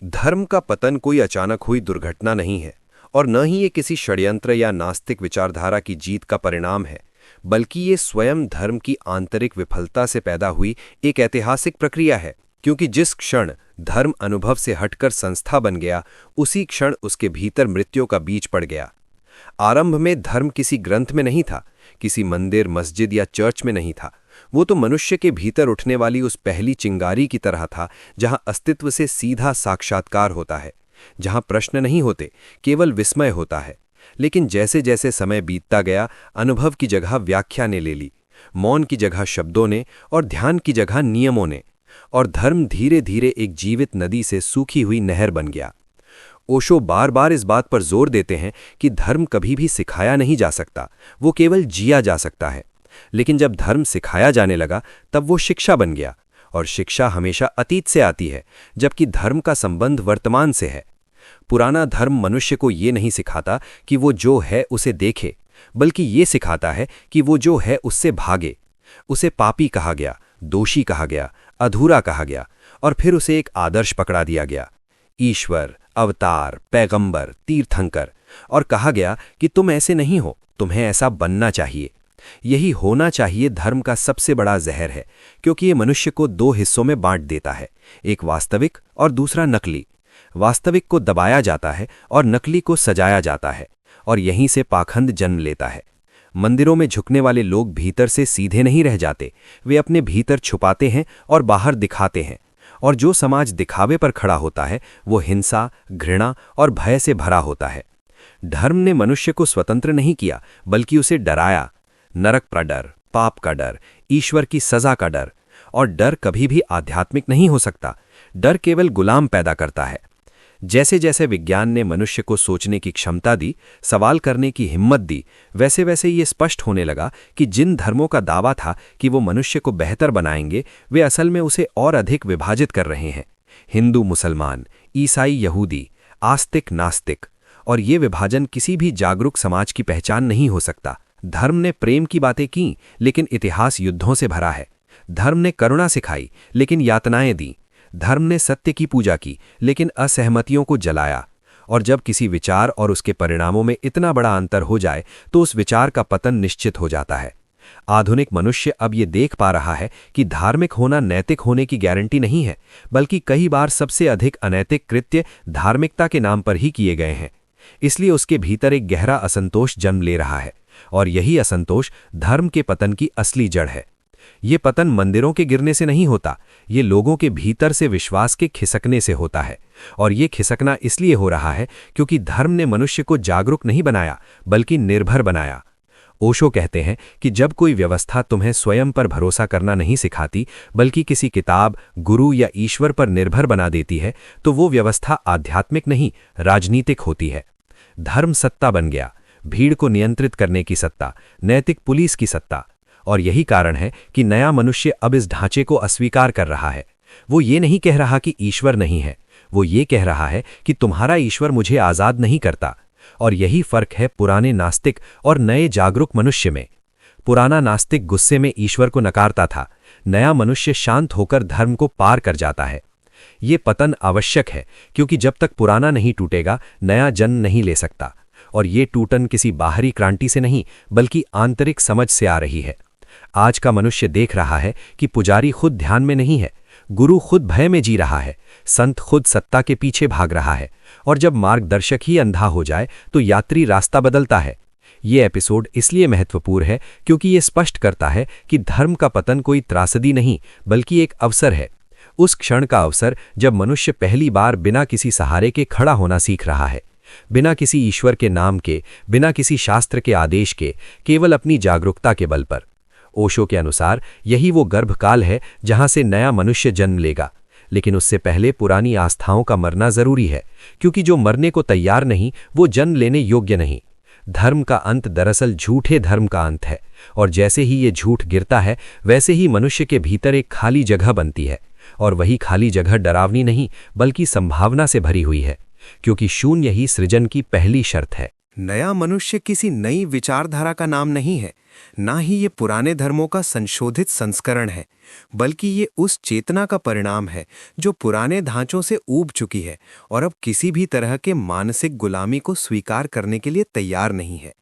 धर्म का पतन कोई अचानक हुई दुर्घटना नहीं है और न ही ये किसी षड्यंत्र या नास्तिक विचारधारा की जीत का परिणाम है, बल्कि ये स्वयं धर्म की आंतरिक विफलता से पैदा हुई एक ऐतिहासिक प्रक्रिया है। क्योंकि जिस क्षण धर्म अनुभव से हटकर संस्था बन गया, उसी क्षण उसके भीतर मृत्यु का बीज पड़ गया। आरंभ में धर्म किसी ग्रंथ में नहीं था, किसी मंदिर, मस्जिद या चर्च में नहीं था। वो तो मनुष्य के भीतर उठने वाली उस पहली चिंगारी की तरह था, जहां अस्तित्व से सीधा साक्षात्कार होता है, जहां प्रश्न नहीं होते, केवल विस्मय होता है। लेकिन जैसे जैसे समय बीतता गया, अनुभव की जगह व्याख्या ने ले ली, मौन की जगह शब्दों ने और ध्यान की जगह नियमों ने, और धर्म धीरे धीरे एक जीवित नदी से सूखी हुई नहर बन गया। ओशो बार बार इस बात पर जोर देते हैं कि धर्म कभी भी सिखाया नहीं जा सकता, वो केवल जिया जा सकता है। लेकिन जब धर्म सिखाया जाने लगा, तब वो शिक्षा बन गया, और शिक्षा हमेशा अतीत से आती है, जबकि धर्म का संबंध वर्तमान से है। पुराना धर्म मनुष्य को ये नहीं सिखाता कि वो जो है उसे देखे, बल्कि ये सिखाता है कि वो जो है उससे भागे। उसे पापी कहा गया, दोषी कहा गया, अधूरा कहा गया, और फिर उसे एक आदर्श पकड़ा दिया गया, ईश्वर, अवतार, पैगंबर, तीर्थंकर, और कहा गया कि तुम ऐसे नहीं हो, तुम्हें ऐसा बनना चाहिए। यही होना चाहिए धर्म का सबसे बड़ा जहर है, क्योंकि ये मनुष्य को दो हिस्सों में बांट देता है, एक वास्तविक और दूसरा नकली। वास्तविक को दबाया जाता है और नकली को सजाया जाता है, और यहीं से पाखंड जन्म लेता है। मंदिरों में झुकने वाले लोग भीतर से सीधे नहीं रह जाते, वे अपने भीतर छुपाते हैं और बाहर दिखाते हैं। और जो समाज दिखावे पर खड़ा होता है, वो हिंसा, घृणा और भय से भरा होता है। धर्म ने मनुष्य को स्वतंत्र नहीं किया, बल्कि उसे डराया। नरक का डर, पाप का डर, ईश्वर की सजा का डर। और डर कभी भी आध्यात्मिक नहीं हो सकता। डर केवल गुलाम पैदा करता है। जैसे जैसे विज्ञान ने मनुष्य को सोचने की क्षमता दी, सवाल करने की हिम्मत दी, वैसे वैसे ये स्पष्ट होने लगा कि जिन धर्मों का दावा था कि वो मनुष्य को बेहतर बनाएंगे, वे असल में उसे और अधिक विभाजित कर रहे हैं। हिंदू मुसलमान, ईसाई यहूदी, आस्तिक नास्तिक। और ये विभाजन किसी भी जागरूक समाज की पहचान नहीं हो सकता। धर्म ने प्रेम की बातें की, लेकिन इतिहास युद्धों से भरा है। धर्म ने करुणा सिखाई, लेकिन यातनाएं दी। धर्म ने सत्य की पूजा की, लेकिन असहमतियों को जलाया। और जब किसी विचार और उसके परिणामों में इतना बड़ा अंतर हो जाए, तो उस विचार का पतन निश्चित हो जाता है। आधुनिक मनुष्य अब ये देख पा रहा है कि धार्मिक होना नैतिक होने की गारंटी नहीं है, बल्कि कई बार सबसे अधिक अनैतिक कृत्य धार्मिकता के नाम पर ही किए गए हैं। इसलिए उसके भीतर एक गहरा असंतोष जन्म ले रहा है, और यही असंतोष धर्म के पतन की असली जड़ है। ये पतन मंदिरों के गिरने से नहीं होता, ये लोगों के भीतर से विश्वास के खिसकने से होता है। और ये खिसकना इसलिए हो रहा है क्योंकि धर्म ने मनुष्य को जागरूक नहीं बनाया, बल्कि निर्भर बनाया। ओशो कहते हैं कि जब कोई व्यवस्था तुम्हें स्वयं पर भरोसा करना नहीं सिखाती, बल्कि किसी किताब, गुरु या ईश्वर पर निर्भर बना देती है, तो वो व्यवस्था आध्यात्मिक नहीं, राजनीतिक होती है। धर्म सत्ता बन गया, भीड़ को नियंत्रित करने की सत्ता, नैतिक पुलिस की सत्ता। और यही कारण है कि नया मनुष्य अब इस ढांचे को अस्वीकार कर रहा है। वो ये नहीं कह रहा कि ईश्वर नहीं है, वो ये कह रहा है कि तुम्हारा ईश्वर मुझे आज़ाद नहीं करता। और यही फर्क है पुराने नास्तिक और नए जागरूक मनुष्य में। पुराना नास्तिक गुस्से में ईश्वर को नकारता था, नया मनुष्य शांत होकर धर्म को पार कर जाता है। ये पतन आवश्यक है, क्योंकि जब तक पुराना नहीं टूटेगा, नया जन्म नहीं ले सकता। और ये टूटन किसी बाहरी क्रांति से नहीं, बल्कि आंतरिक समझ से आ रही है। आज का मनुष्य देख रहा है कि पुजारी खुद ध्यान में नहीं है, गुरु खुद भय में जी रहा है, संत खुद सत्ता के पीछे भाग रहा है। और जब मार्गदर्शक ही अंधा हो जाए, तो यात्री रास्ता बदलता है। ये एपिसोड इसलिए महत्वपूर्ण है क्योंकि ये स्पष्ट करता है कि धर्म का पतन कोई त्रासदी नहीं, बल्कि एक अवसर है। उस क्षण का अवसर जब मनुष्य पहली बार बिना किसी सहारे के खड़ा होना सीख रहा है, बिना किसी ईश्वर के नाम के, बिना किसी शास्त्र के आदेश के, केवल अपनी जागरूकता के बल पर। ओशो के अनुसार यही वो गर्भकाल है जहां से नया मनुष्य जन्म लेगा। लेकिन उससे पहले पुरानी आस्थाओं का मरना जरूरी है, क्योंकि जो मरने को तैयार नहीं, वो जन्म लेने योग्य नहीं। धर्म का अंत दरअसल झूठे धर्म का अंत है, और जैसे ही ये झूठ गिरता है, वैसे ही मनुष्य के भीतर एक खाली जगह बनती है। और वही खाली जगह डरावनी नहीं, बल्कि संभावना से भरी हुई है, क्योंकि शून्य ही सृजन की पहली शर्त है। नया मनुष्य किसी नई विचारधारा का नाम नहीं है, ना ही ये पुराने धर्मों का संशोधित संस्करण है, बल्कि ये उस चेतना का परिणाम है जो पुराने ढांचों से ऊब चुकी है और अब किसी भी तरह के मानसिक गुलामी को स्वीकार करने के लिए तैयार नहीं है।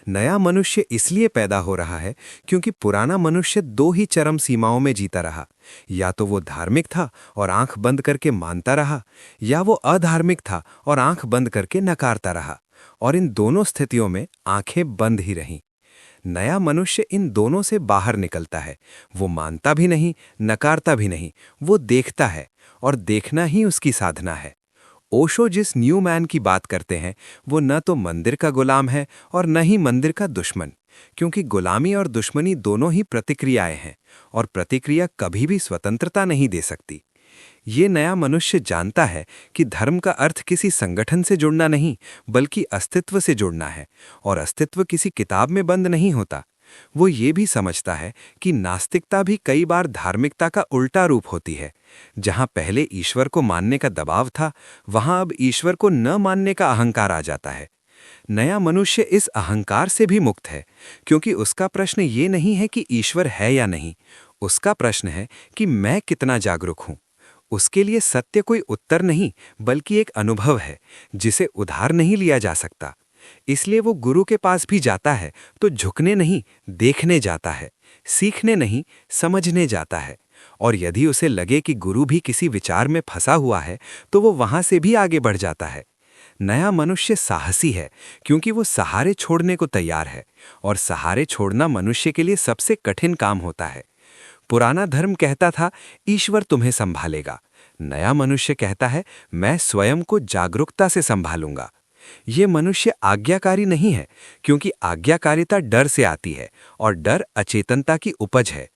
नया मनुष्य इसलिए पैदा हो रहा है क्योंकि पुराना मनुष्य दो ही चरम सीमाओं में जीता रहा। या तो वो धार्मिक था और आंख बंद करके मानता रहा, या वो अधार्मिक था और आंख बंद करके नकारता रहा, और इन दोनों स्थितियों में आंखें बंद ही रहीं। नया मनुष्य इन दोनों से बाहर निकलता है। वो मानता भी नहीं, नकारता भी नहीं, वो देखता है, और देखना ही उसकी साधना है। ओशो जिस न्यू मैन की बात करते हैं, वो न तो मंदिर का गुलाम है और न ही मंदिर का दुश्मन, क्योंकि गुलामी और दुश्मनी दोनों ही प्रतिक्रियाएं हैं, और प्रतिक्रिया कभी भी स्वतंत्रता नहीं दे सकती। ये नया मनुष्य जानता है कि धर्म का अर्थ किसी संगठन से जुड़ना नहीं, बल्कि अस्तित्व से जुड़ना है, और अस्तित्व किसी किताब में बंद नहीं होता। वो ये भी समझता है कि नास्तिकता भी कई बार धार्मिकता का उल्टा रूप होती है। जहां पहले ईश्वर को मानने का दबाव था, वहां अब ईश्वर को न मानने का अहंकार आ जाता है। नया मनुष्य इस अहंकार से भी मुक्त है, क्योंकि उसका प्रश्न ये नहीं है कि ईश्वर है या नहीं, उसका प्रश्न है कि मैं कितना जागरूक हूं। उसके लिए सत्य कोई उत्तर नहीं, बल्कि एक अनुभव है जिसे उधार नहीं लिया जा सकता। इसलिए वो गुरु के पास भी जाता है तो झुकने नहीं, देखने जाता है, सीखने नहीं, समझने जाता है। और यदि उसे लगे कि गुरु भी किसी विचार में फंसा हुआ है, तो वो वहां से भी आगे बढ़ जाता है। नया मनुष्य साहसी है, क्योंकि वो सहारे छोड़ने को तैयार है, और सहारे छोड़ना मनुष्य के लिए सबसे कठिन काम होता है। पुराना धर्म कहता था, ईश्वर तुम्हें संभालेगा। नया मनुष्य कहता है, मैं स्वयं को जागरूकता से संभालूंगा। ये मनुष्य आज्ञाकारी नहीं है, क्योंकि आज्ञाकारिता डर से आती है, और डर अचेतनता की उपज है।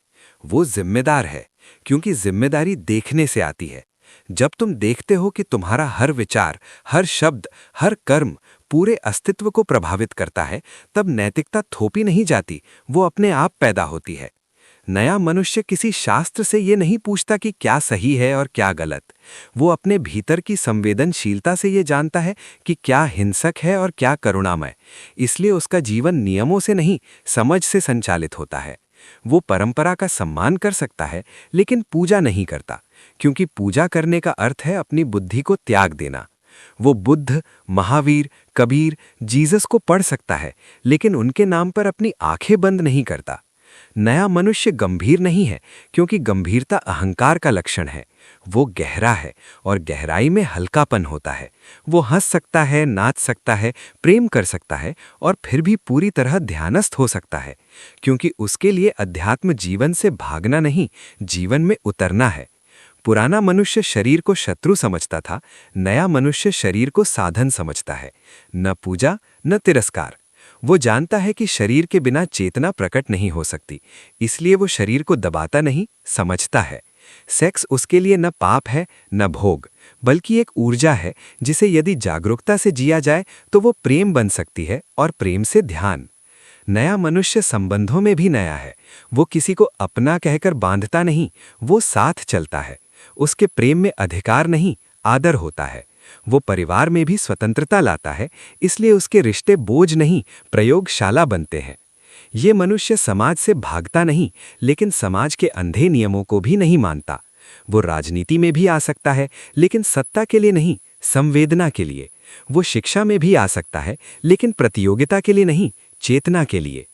वो जिम्मेदार है, क्योंकि जिम्मेदारी देखने से आती है। जब तुम देखते हो कि तुम्हारा हर विचार, हर शब्द, हर कर्म पूरे अस्तित्व को प्रभावित करता है, तब नैतिकता थोपी नहीं जाती, वो अपने आप पैदा होती है। नया मनुष्य किसी शास्त्र से ये नहीं पूछता कि क्या सही है और क्या गलत। वो अपने भीतर की संवेदनशीलता से ये जानता है कि क्या हिंसक है और क्या करुणामय। इसलिए उसका जीवन नियमों से नहीं, समझ से संचालित होता है। वो परंपरा का सम्मान कर सकता है, लेकिन पूजा नहीं करता, क्योंकि पूजा करने का अर्थ है अपनी बुद्धि को त्याग देना। वो बुद्ध, महावीर, कबीर, जीसस को पढ़ सकता है, लेकिन उनके नाम पर अपनी आंखें बंद नहीं करता। नया मनुष्य गंभीर नहीं है, क्योंकि गंभीरता अहंकार का लक्षण है। वो गहरा है, और गहराई में हल्कापन होता है। वो हंस सकता है, नाच सकता है, प्रेम कर सकता है, और फिर भी पूरी तरह ध्यानस्थ हो सकता है, क्योंकि उसके लिए अध्यात्म जीवन से भागना नहीं, जीवन में उतरना है। पुराना मनुष्य शरीर को शत्रु समझता था, नया मनुष्य शरीर को साधन समझता है। न पूजा, न तिरस्कार। वो जानता है कि शरीर के बिना चेतना प्रकट नहीं हो सकती, इसलिए वो शरीर को दबाता नहीं, समझता है। सेक्स उसके लिए न पाप है, न भोग, बल्कि एक ऊर्जा है जिसे यदि जागरूकता से जिया जाए तो वो प्रेम बन सकती है, और प्रेम से ध्यान। नया मनुष्य संबंधों में भी नया है। वो किसी को अपना कहकर बांधता नहीं, वो साथ चलता है। उसके प्रेम में अधिकार नहीं, आदर होता है। वो परिवार में भी स्वतंत्रता लाता है, इसलिए उसके रिश्ते बोझ नहीं, प्रयोगशाला बनते हैं। ये मनुष्य समाज से भागता नहीं, लेकिन समाज के अंधे नियमों को भी नहीं मानता। वो राजनीति में भी आ सकता है, लेकिन सत्ता के लिए नहीं, संवेदना के लिए। वो शिक्षा में भी आ सकता है, लेकिन प्रतियोगिता के लिए नहीं, चेतना के लिए।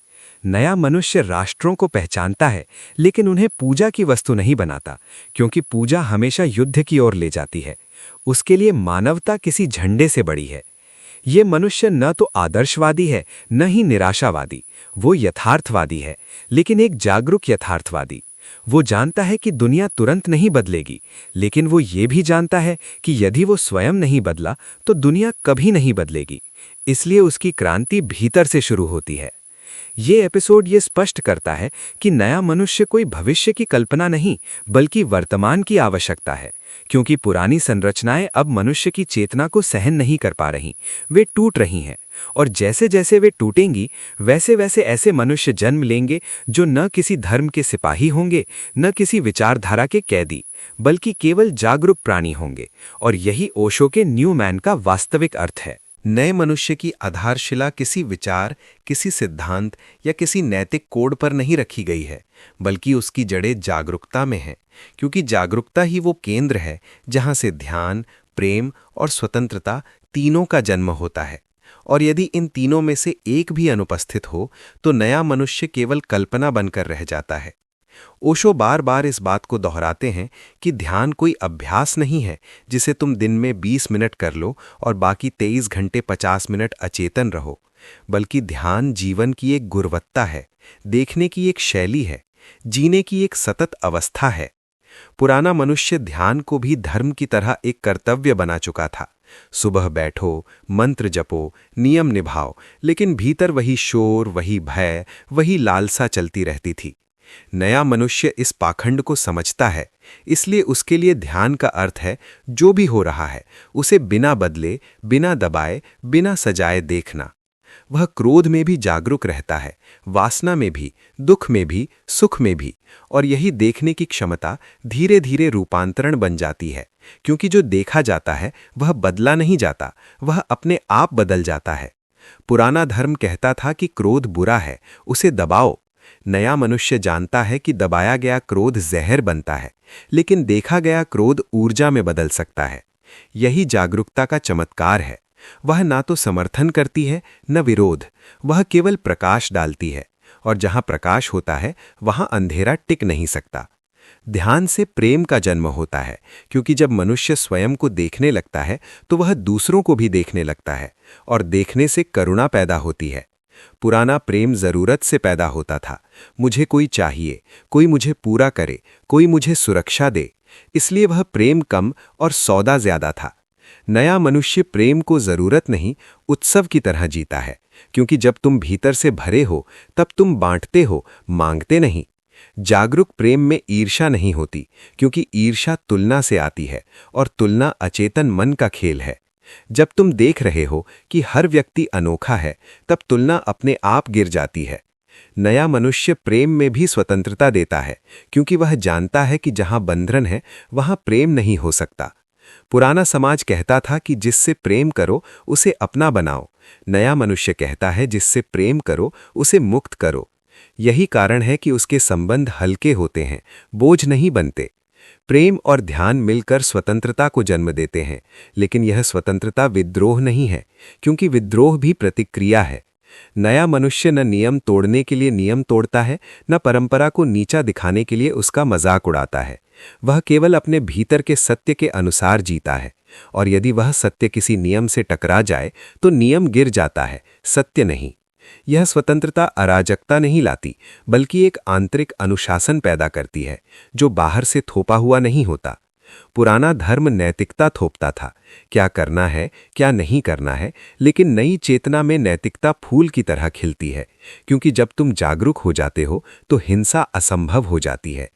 नया मनुष्य राष्ट्रों को पहचानता है, लेकिन उन्हें पूजा की वस्तु नहीं बनाता, क्योंकि पूजा हमेशा युद्ध की ओर ले जाती है। उसके लिए मानवता किसी झंडे से बड़ी है। ये मनुष्य न तो आदर्शवादी है, न ही निराशावादी। वो यथार्थवादी है, लेकिन एक जागरूक यथार्थवादी। वो जानता है कि दुनिया तुरंत नहीं बदलेगी, लेकिन वो ये भी जानता है कि यदि वो स्वयं नहीं बदला तो दुनिया कभी नहीं बदलेगी। इसलिए उसकी क्रांति भीतर से शुरू होती है। ये एपिसोड ये स्पष्ट करता है कि नया मनुष्य कोई भविष्य की कल्पना नहीं, बल्कि वर्तमान की आवश्यकता है, क्योंकि पुरानी संरचनाएं अब मनुष्य की चेतना को सहन नहीं कर पा रही, वे टूट रही हैं। और जैसे जैसे वे टूटेंगी, वैसे वैसे ऐसे मनुष्य जन्म लेंगे जो न किसी धर्म के सिपाही होंगे, न किसी विचारधारा के कैदी, बल्कि केवल जागरूक प्राणी होंगे। और यही ओशो के न्यू मैन का वास्तविक अर्थ है। नए मनुष्य की आधारशिला किसी विचार, किसी सिद्धांत या किसी नैतिक कोड पर नहीं रखी गई है, बल्कि उसकी जड़ें जागरूकता में हैं, क्योंकि जागरूकता ही वो केंद्र है जहां से ध्यान, प्रेम और स्वतंत्रता तीनों का जन्म होता है। और यदि इन तीनों में से एक भी अनुपस्थित हो, तो नया मनुष्य केवल कल्पना बनकर रह जाता है। ओशो बार बार इस बात को दोहराते हैं कि ध्यान कोई अभ्यास नहीं है जिसे तुम दिन में 20 मिनट कर लो और बाकी 23 घंटे 50 मिनट अचेतन रहो, बल्कि ध्यान जीवन की एक गुणवत्ता है, देखने की एक शैली है, जीने की एक सतत अवस्था है। पुराना मनुष्य ध्यान को भी धर्म की तरह एक कर्तव्य बना चुका था। सुबह बैठो, मंत्र जपो, नियम निभाओ, लेकिन भीतर वही शोर, वही भय, वही लालसा चलती रहती थी। नया मनुष्य इस पाखंड को समझता है, इसलिए उसके लिए ध्यान का अर्थ है जो भी हो रहा है उसे बिना बदले, बिना दबाए, बिना सजाए देखना। वह क्रोध में भी जागरूक रहता है, वासना में भी, दुख में भी, सुख में भी, और यही देखने की क्षमता धीरे धीरे रूपांतरण बन जाती है, क्योंकि जो देखा जाता है वह बदला नहीं जाता, वह अपने आप बदल जाता है। पुराना धर्म कहता था कि क्रोध बुरा है, उसे दबाओ। नया मनुष्य जानता है कि दबाया गया क्रोध जहर बनता है, लेकिन देखा गया क्रोध ऊर्जा में बदल सकता है। यही जागरूकता का चमत्कार है। वह ना तो समर्थन करती है, न विरोध, वह केवल प्रकाश डालती है, और जहां प्रकाश होता है वहां अंधेरा टिक नहीं सकता। ध्यान से प्रेम का जन्म होता है, क्योंकि जब मनुष्य स्वयं को देखने लगता है तो वह दूसरों को भी देखने लगता है, और देखने से करुणा पैदा होती है। पुराना प्रेम जरूरत से पैदा होता था, मुझे कोई चाहिए, कोई मुझे पूरा करे, कोई मुझे सुरक्षा दे, इसलिए वह प्रेम कम और सौदा ज्यादा था। नया मनुष्य प्रेम को जरूरत नहीं, उत्सव की तरह जीता है, क्योंकि जब तुम भीतर से भरे हो तब तुम बांटते हो, मांगते नहीं। जागरूक प्रेम में ईर्ष्या नहीं होती, क्योंकि ईर्ष्या तुलना से आती है, और तुलना अचेतन मन का खेल है। जब तुम देख रहे हो कि हर व्यक्ति अनोखा है, तब तुलना अपने आप गिर जाती है। नया मनुष्य प्रेम में भी स्वतंत्रता देता है, क्योंकि वह जानता है कि जहां बंधन है वहां प्रेम नहीं हो सकता। पुराना समाज कहता था कि जिससे प्रेम करो उसे अपना बनाओ। नया मनुष्य कहता है जिससे प्रेम करो उसे मुक्त करो। यही कारण है कि उसके संबंध हल्के होते हैं, बोझ नहीं बनते। प्रेम और ध्यान मिलकर स्वतंत्रता को जन्म देते हैं, लेकिन यह स्वतंत्रता विद्रोह नहीं है, क्योंकि विद्रोह भी प्रतिक्रिया है। नया मनुष्य न नियम तोड़ने के लिए नियम तोड़ता है, न परंपरा को नीचा दिखाने के लिए उसका मजाक उड़ाता है। वह केवल अपने भीतर के सत्य के अनुसार जीता है, और यदि वह सत्य किसी नियम से टकरा जाए तो नियम गिर जाता है, सत्य नहीं। यह स्वतंत्रता अराजकता नहीं लाती, बल्कि एक आंतरिक अनुशासन पैदा करती है, जो बाहर से थोपा हुआ नहीं होता। पुराना धर्म नैतिकता थोपता था, क्या करना है, क्या नहीं करना है, लेकिन नई चेतना में नैतिकता फूल की तरह खिलती है, क्योंकि जब तुम जागरूक हो जाते हो तो हिंसा असंभव हो जाती है।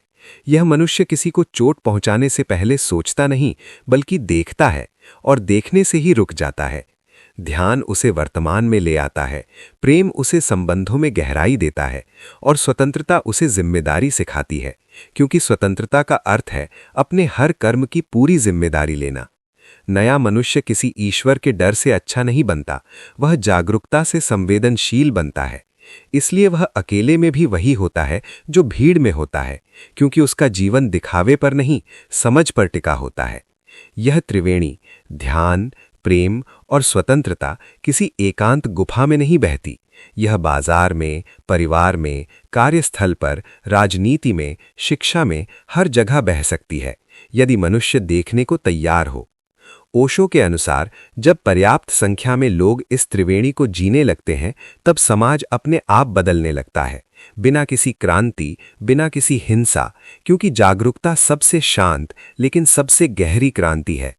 यह मनुष्य किसी को चोट पहुंचाने से पहले सोचता नहीं, बल्कि देखता है, और देखने से ही रुक जाता है। ध्यान उसे वर्तमान में ले आता है, प्रेम उसे संबंधों में गहराई देता है, और स्वतंत्रता उसे जिम्मेदारी सिखाती है, क्योंकि स्वतंत्रता का अर्थ है अपने हर कर्म की पूरी जिम्मेदारी लेना। नया मनुष्य किसी ईश्वर के डर से अच्छा नहीं बनता, वह जागरूकता से संवेदनशील बनता है। इसलिए वह अकेले में भी वही होता है जो भीड़ में होता है, क्योंकि उसका जीवन दिखावे पर नहीं, समझ पर टिका होता है। यह त्रिवेणी, ध्यान, प्रेम और स्वतंत्रता किसी एकांत गुफा में नहीं बहती। यह बाजार में, परिवार में, कार्यस्थल पर, राजनीति में, शिक्षा में, हर जगह बह सकती है, यदि मनुष्य देखने को तैयार हो। ओशो के अनुसार जब पर्याप्त संख्या में लोग इस त्रिवेणी को जीने लगते हैं, तब समाज अपने आप बदलने लगता है, बिना किसी क्रांति, बिना किसी हिंसा, क्योंकि जागरूकता सबसे शांत लेकिन सबसे गहरी क्रांति है।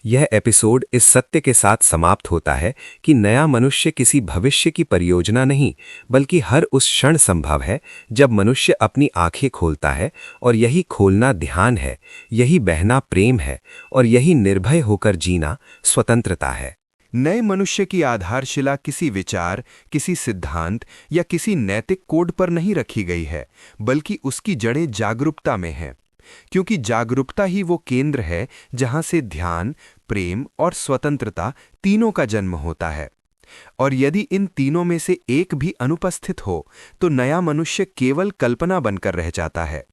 यह एपिसोड इस सत्य के साथ समाप्त होता है कि नया मनुष्य किसी भविष्य की परियोजना नहीं, बल्कि हर उस क्षण संभव है जब मनुष्य अपनी आंखें खोलता है, और यही खोलना ध्यान है, यही बहना प्रेम है, और यही निर्भय होकर जीना स्वतंत्रता है। नए मनुष्य की आधारशिला किसी विचार, किसी सिद्धांत या किसी नैतिक कोड पर नहीं रखी गई है, बल्कि उसकी जड़ें जागरूकता में हैं, क्योंकि जागरूकता ही वो केंद्र है जहां से ध्यान, प्रेम और स्वतंत्रता तीनों का जन्म होता है। और यदि इन तीनों में से एक भी अनुपस्थित हो तो नया मनुष्य केवल कल्पना बनकर रह जाता है।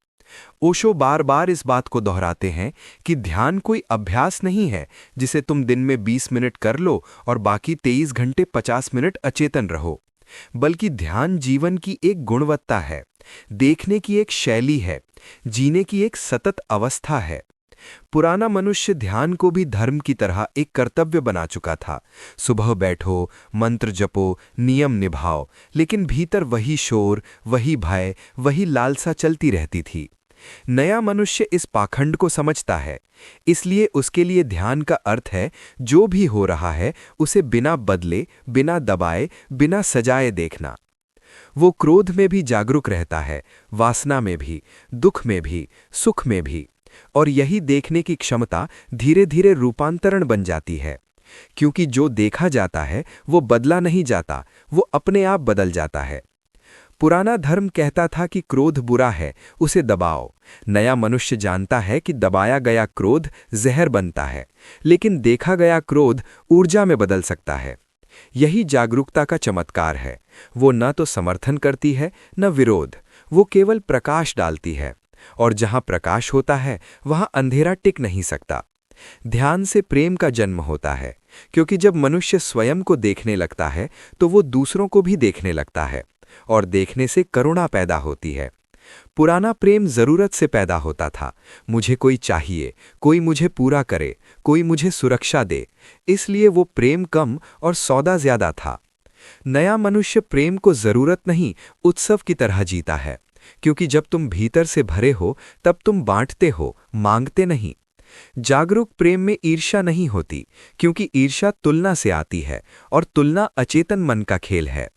ओशो बार बार इस बात को दोहराते हैं कि ध्यान कोई अभ्यास नहीं है जिसे तुम दिन में 20 मिनट कर लो और बाकी 23 घंटे 50 मिनट अचेतन रहो, बल्कि ध्यान जीवन की एक गुणवत्ता है, देखने की एक शैली है, जीने की एक सतत अवस्था है। पुराना मनुष्य ध्यान को भी धर्म की तरह एक कर्तव्य बना चुका था। सुबह बैठो, मंत्र जपो, नियम निभाओ, लेकिन भीतर वही शोर, वही भय, वही लालसा चलती रहती थी। नया मनुष्य इस पाखंड को समझता है, इसलिए उसके लिए ध्यान का अर्थ है जो भी हो रहा है उसे बिना बदले, बिना दबाए, बिना सजाए देखना। वो क्रोध में भी जागरूक रहता है, वासना में भी, दुख में भी, सुख में भी। और यही देखने की क्षमता धीरे धीरे रूपांतरण बन जाती है, क्योंकि जो देखा जाता है वो बदला नहीं जाता, वो अपने आप बदल जाता है। पुराना धर्म कहता था कि क्रोध बुरा है, उसे दबाओ। नया मनुष्य जानता है कि दबाया गया क्रोध जहर बनता है, लेकिन देखा गया क्रोध ऊर्जा में बदल सकता है। यही जागरूकता का चमत्कार है। वो न तो समर्थन करती है न विरोध, वो केवल प्रकाश डालती है। और जहां प्रकाश होता है वहां अंधेरा टिक नहीं सकता। ध्यान से प्रेम का जन्म होता है, क्योंकि जब मनुष्य स्वयं को देखने लगता है तो वो दूसरों को भी देखने लगता है, और देखने से करुणा पैदा होती है। पुराना प्रेम जरूरत से पैदा होता था, मुझे कोई चाहिए, कोई मुझे पूरा करे, कोई मुझे सुरक्षा दे, इसलिए वो प्रेम कम और सौदा ज्यादा था। नया मनुष्य प्रेम को जरूरत नहीं, उत्सव की तरह जीता है, क्योंकि जब तुम भीतर से भरे हो तब तुम बांटते हो, मांगते नहीं। जागरूक प्रेम में ईर्ष्या नहीं होती, क्योंकि ईर्ष्या तुलना से आती है, और तुलना अचेतन मन का खेल है।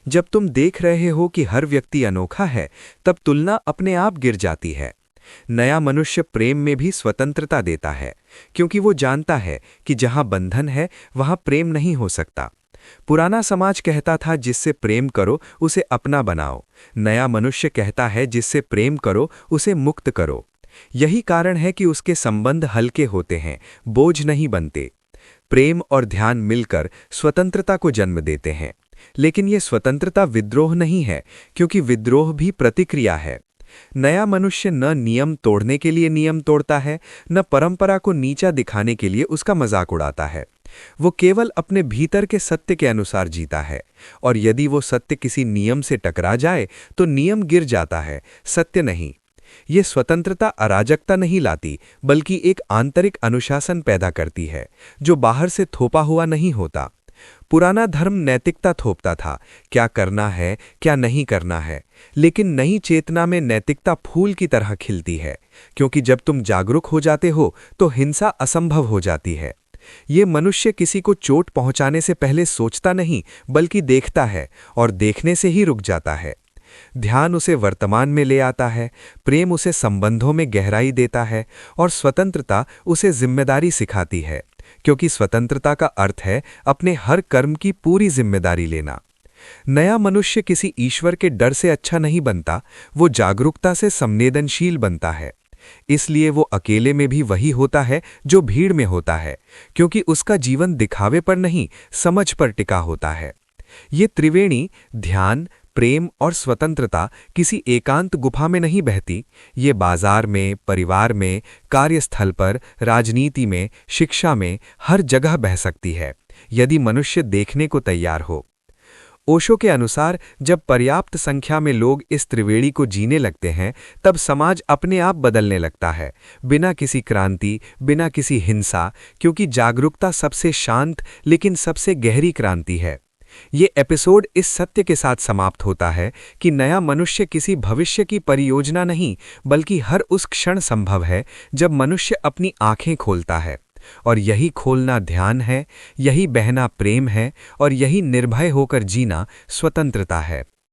जब तुम देख रहे हो कि हर व्यक्ति अनोखा है, तब तुलना अपने आप गिर जाती है। नया मनुष्य प्रेम में भी स्वतंत्रता देता है, क्योंकि वो जानता है कि जहां बंधन है वहां प्रेम नहीं हो सकता। पुराना समाज कहता था जिससे प्रेम करो उसे अपना बनाओ। नया मनुष्य कहता है जिससे प्रेम करो उसे मुक्त करो। यही कारण है कि उसके संबंध हल्के होते हैं, बोझ नहीं बनते। प्रेम और ध्यान मिलकर स्वतंत्रता को जन्म देते हैं, लेकिन ये स्वतंत्रता विद्रोह नहीं है, क्योंकि विद्रोह भी प्रतिक्रिया है। नया मनुष्य न नियम तोड़ने के लिए नियम तोड़ता है, न परंपरा को नीचा दिखाने के लिए उसका मजाक उड़ाता है। वो केवल अपने भीतर के सत्य के अनुसार जीता है, और यदि वो सत्य किसी नियम से टकरा जाए तो नियम गिर जाता है, सत्य नहीं। ये स्वतंत्रता अराजकता नहीं लाती, बल्कि एक आंतरिक अनुशासन पैदा करती है, जो बाहर से थोपा हुआ नहीं होता। पुराना धर्म नैतिकता थोपता था, क्या करना है, क्या नहीं करना है, लेकिन नई चेतना में नैतिकता फूल की तरह खिलती है, क्योंकि जब तुम जागरूक हो जाते हो तो हिंसा असंभव हो जाती है। ये मनुष्य किसी को चोट पहुंचाने से पहले सोचता नहीं, बल्कि देखता है, और देखने से ही रुक जाता है। ध्यान उसे वर्तमान में ले आता है, प्रेम उसे संबंधों में गहराई देता है, और स्वतंत्रता उसे जिम्मेदारी सिखाती है, क्योंकि स्वतंत्रता का अर्थ है अपने हर कर्म की पूरी जिम्मेदारी लेना। नया मनुष्य किसी ईश्वर के डर से अच्छा नहीं बनता, वो जागरूकता से संवेदनशील बनता है। इसलिए वो अकेले में भी वही होता है जो भीड़ में होता है, क्योंकि उसका जीवन दिखावे पर नहीं, समझ पर टिका होता है। ये त्रिवेणी, ध्यान, प्रेम और स्वतंत्रता, किसी एकांत गुफा में नहीं बहती। ये बाजार में, परिवार में, कार्यस्थल पर, राजनीति में, शिक्षा में, हर जगह बह सकती है, यदि मनुष्य देखने को तैयार हो। ओशो के अनुसार जब पर्याप्त संख्या में लोग इस त्रिवेणी को जीने लगते हैं, तब समाज अपने आप बदलने लगता है, बिना किसी क्रांति, बिना किसी हिंसा, क्योंकि जागरूकता सबसे शांत लेकिन सबसे गहरी क्रांति है। ये एपिसोड इस सत्य के साथ समाप्त होता है कि नया मनुष्य किसी भविष्य की परियोजना नहीं, बल्कि हर उस क्षण संभव है जब मनुष्य अपनी आंखें खोलता है। और यही खोलना ध्यान है, यही बहना प्रेम है, और यही निर्भय होकर जीना स्वतंत्रता है।